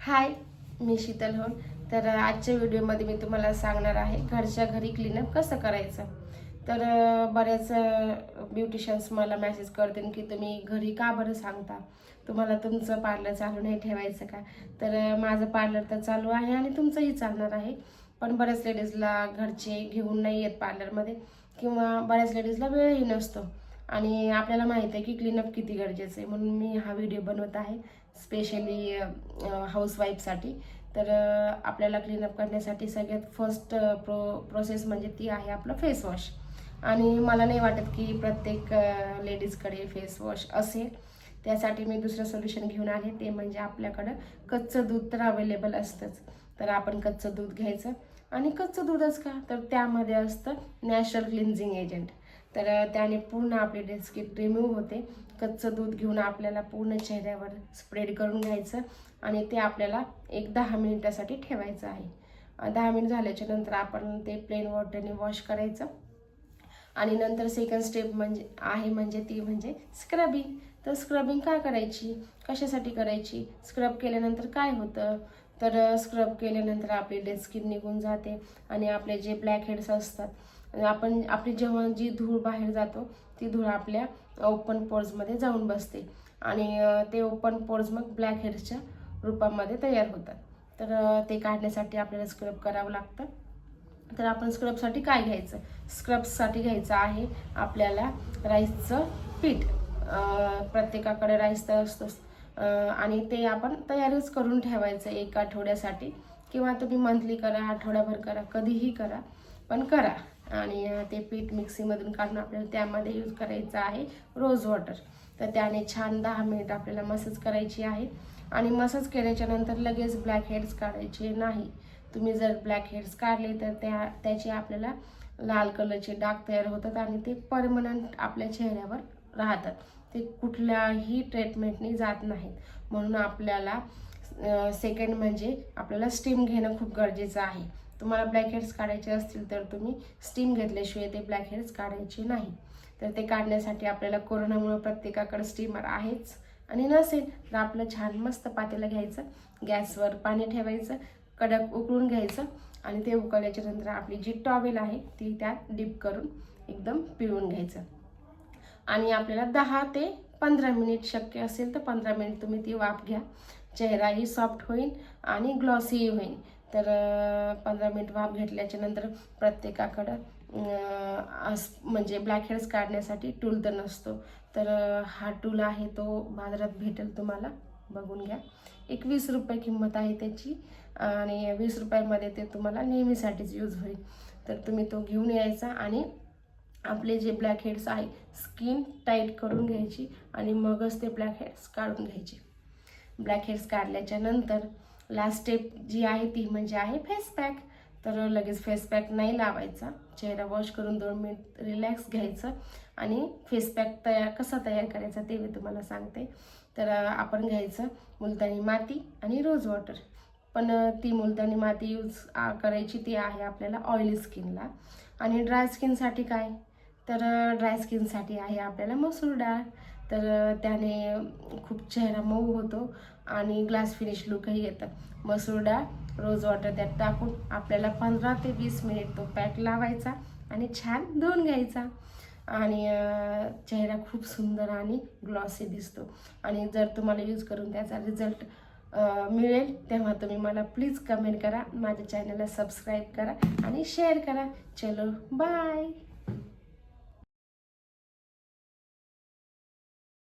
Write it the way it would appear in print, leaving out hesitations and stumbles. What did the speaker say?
हाय, मी शीतल होन. तर आजच्या व्हिडिओमध्ये मी तुम्हाला सांगणार आहे घरच्या घरी क्लीनअप कसं करायचं. तर बऱ्याच ब्युटिशियन्स मला मेसेज करतील की तुम्ही घरी का बरं सांगता, तुम्हाला तुमचं पार्लर चालू नाही ठेवायचं का. तर माझं पार्लर तर चालू आहे आणि तुमचंही चालणार आहे. पण बऱ्याच लेडीजला घरचे घेऊन नाही येत पार्लरमध्ये, किंवा बऱ्याच लेडीजला वेळही नसतो आणि आपल्याला माहिती आहे की क्लीनअप किती गरजेचं आहे. म्हणून मी हा व्हिडिओ बनवत आहे स्पेशली हाऊसवाईफसाठी. तर आपल्याला क्लीनअप करण्यासाठी सगळ्यात फर्स्ट प्रोसेस म्हणजे ती आहे आपलं फेस वॉश. आणि मला नाही वाटत की प्रत्येक लेडीजकडे फेस वॉश असेल. त्यासाठी मी दुसरं सोल्युशन घेऊन आले, ते म्हणजे आपल्याकडं कच्चं दूध तर अवेलेबल असतंच. तर आपण कच्चं दूध घ्यायचं, आणि कच्चं दूधच का, तर त्यामध्ये असतं नॅचरल क्लिन्झिंग एजंट. तर त्याने पूर्ण आपली डेड स्किन रिमूव्ह होते. कच्चं दूध घेऊन आपल्याला पूर्ण चेहऱ्यावर स्प्रेड करून घ्यायचं आणि ते आपल्याला एक 10 मिनिटासाठी ठेवायचं आहे. 10 मिनिट झाल्याच्या नंतर आपण ते प्लेन वॉटरने वॉश करायचं. आणि नंतर सेकंड स्टेप म्हणजे ती म्हणजे स्क्रबिंग. तर स्क्रबिंग का करायची, कशासाठी करायची, स्क्रब केल्यानंतर काय होतं, तर स्क्रब केल्यानंतर आपली डेड स्किन निघून जाते आणि आपले जे ब्लॅक हेड्स असतात, आपली जेव्हा जी धूळ बाहेर जातो ती धूळ आपल्या ओपन पोर्समध्ये जाऊन बसते आणि ते ओपन पोर्स मग ब्लॅक हेड्सच्या रूपामध्ये तयार होतात. तर ते काढण्यासाठी आपल्याला स्क्रब करावं लागतं. तर आपण स्क्रबसाठी काय घ्यायचं, स्क्रबसाठी घ्यायचं आहे आपल्याला राईसचं पीठ. प्रत्येकाकडे राईस तर असतोच, आणि ते आपण तयारच करून ठेवायचं 1 आठवड्यासाठी, किंवा तुम्ही मंथली करा, आठवड्याभर करा, कधीही करा, पण करा. आणि ते पीठ मिक्सीमधून काढून आपल्याला त्यामध्ये यूज करायचं आहे रोज वॉटर. तर त्याने छान 10 मिनिट आपल्याला मसाज करायची आहे. आणि मसाज केल्याच्या नंतर लगेच ब्लॅक हेड्स काढायचे नाही. तुम्ही जर ब्लॅक हेड्स काढले तर त्याचे आपल्याला लाल कलरचे डाग तयार होतात आणि ते परमनंट आपल्या चेहऱ्यावर राहतात. ते कुठल्याही ट्रीटमेंटनी जात नाहीत. म्हणून आपल्याला सेकंड म्हणजे आपल्याला स्टीम घेणं खूप गरजेचं आहे. तुम्हाला ब्लॅक हेड्स काढायचे असतील तर तुम्ही स्टीम घेतल्याशिवाय ते ब्लॅक हेड्स काढायचे नाही. तर ते काढण्यासाठी आपल्याला कोरोनामुळे प्रत्येकाकडे स्टीमर आहेच, आणि नसेल तर आपलं छान मस्त पातेलं घ्यायचं, गॅसवर पाणी ठेवायचं, कडक उकळून घ्यायचं, आणि ते उकळल्याच्या नंतर आपली जी टॉवेल आहे ती त्यात डिप करून एकदम पिळून घ्यायचं. आणि आपल्याला 10 ते 15 मिनिट, शक्य असेल तर 15 मिनिट तुम्ही ती वाफ घ्या. चेहराही सॉफ्ट होईल आणि ग्लॉसीही होईल. तर 15 मिनिट वाफ घेतल्याच्या नंतर प्रत्येकाकडं म्हणजे ब्लॅक हेड्स काढण्यासाठी टूल तर नसतो. तर हा टूल आहे तो बाजारात भेटेल तुम्हाला, बघून घ्या. एक 20 रुपये किंमत आहे त्याची, आणि 20 रुपयामध्ये ते तुम्हाला नेहमीसाठीच यूज होईल. तर तुम्ही तो घेऊन यायचा आणि आपले जे ब्लॅक हेड्स आहे स्किन टाईट करून घ्यायची, आणि मगच ते ब्लॅक हेड्स काढून घ्यायचे. ब्लॅक हेड्स काढल्याच्या नंतर लास्ट स्टेप जी आहे ती म्हणजे आहे फेस पॅक. तर लगेच फेस पॅक नाही लावायचा, चेहरा वॉश करून 2 मिनिट रिलॅक्स घ्यायचं, आणि फेस पॅक कसा तयार करायचा ते मी तुम्हाला सांगते. तर आपण घ्यायचं मुलतानी माती आणि रोज वॉटर. पण ती मुलतानी माती यूज करायची ती आहे आपल्याला ऑइली स्किनला. आणि ड्राय स्किनसाठी काय, तर ड्राय स्किनसाठी आहे आपल्याला मसूर डाळ. तर त्याने खूप चेहरा मऊ होतो आणि ग्लास फिनिश लुकही येतं. मसूर डाळ, रोज वॉटर त्यात टाकून आपल्याला 15 ते 20 मिनिट तो पॅक लावायचा आणि छान धुवून घ्यायचा. आणि चेहरा खूप सुंदर आणि ग्लॉसी दिसतो. आणि जर तुम्हाला यूज करून त्याचा रिझल्ट मिळेल तेव्हा तुम्ही मला प्लीज कमेंट करा, माझ्या चॅनलला सबस्क्राईब करा आणि शेअर करा. चलो बाय.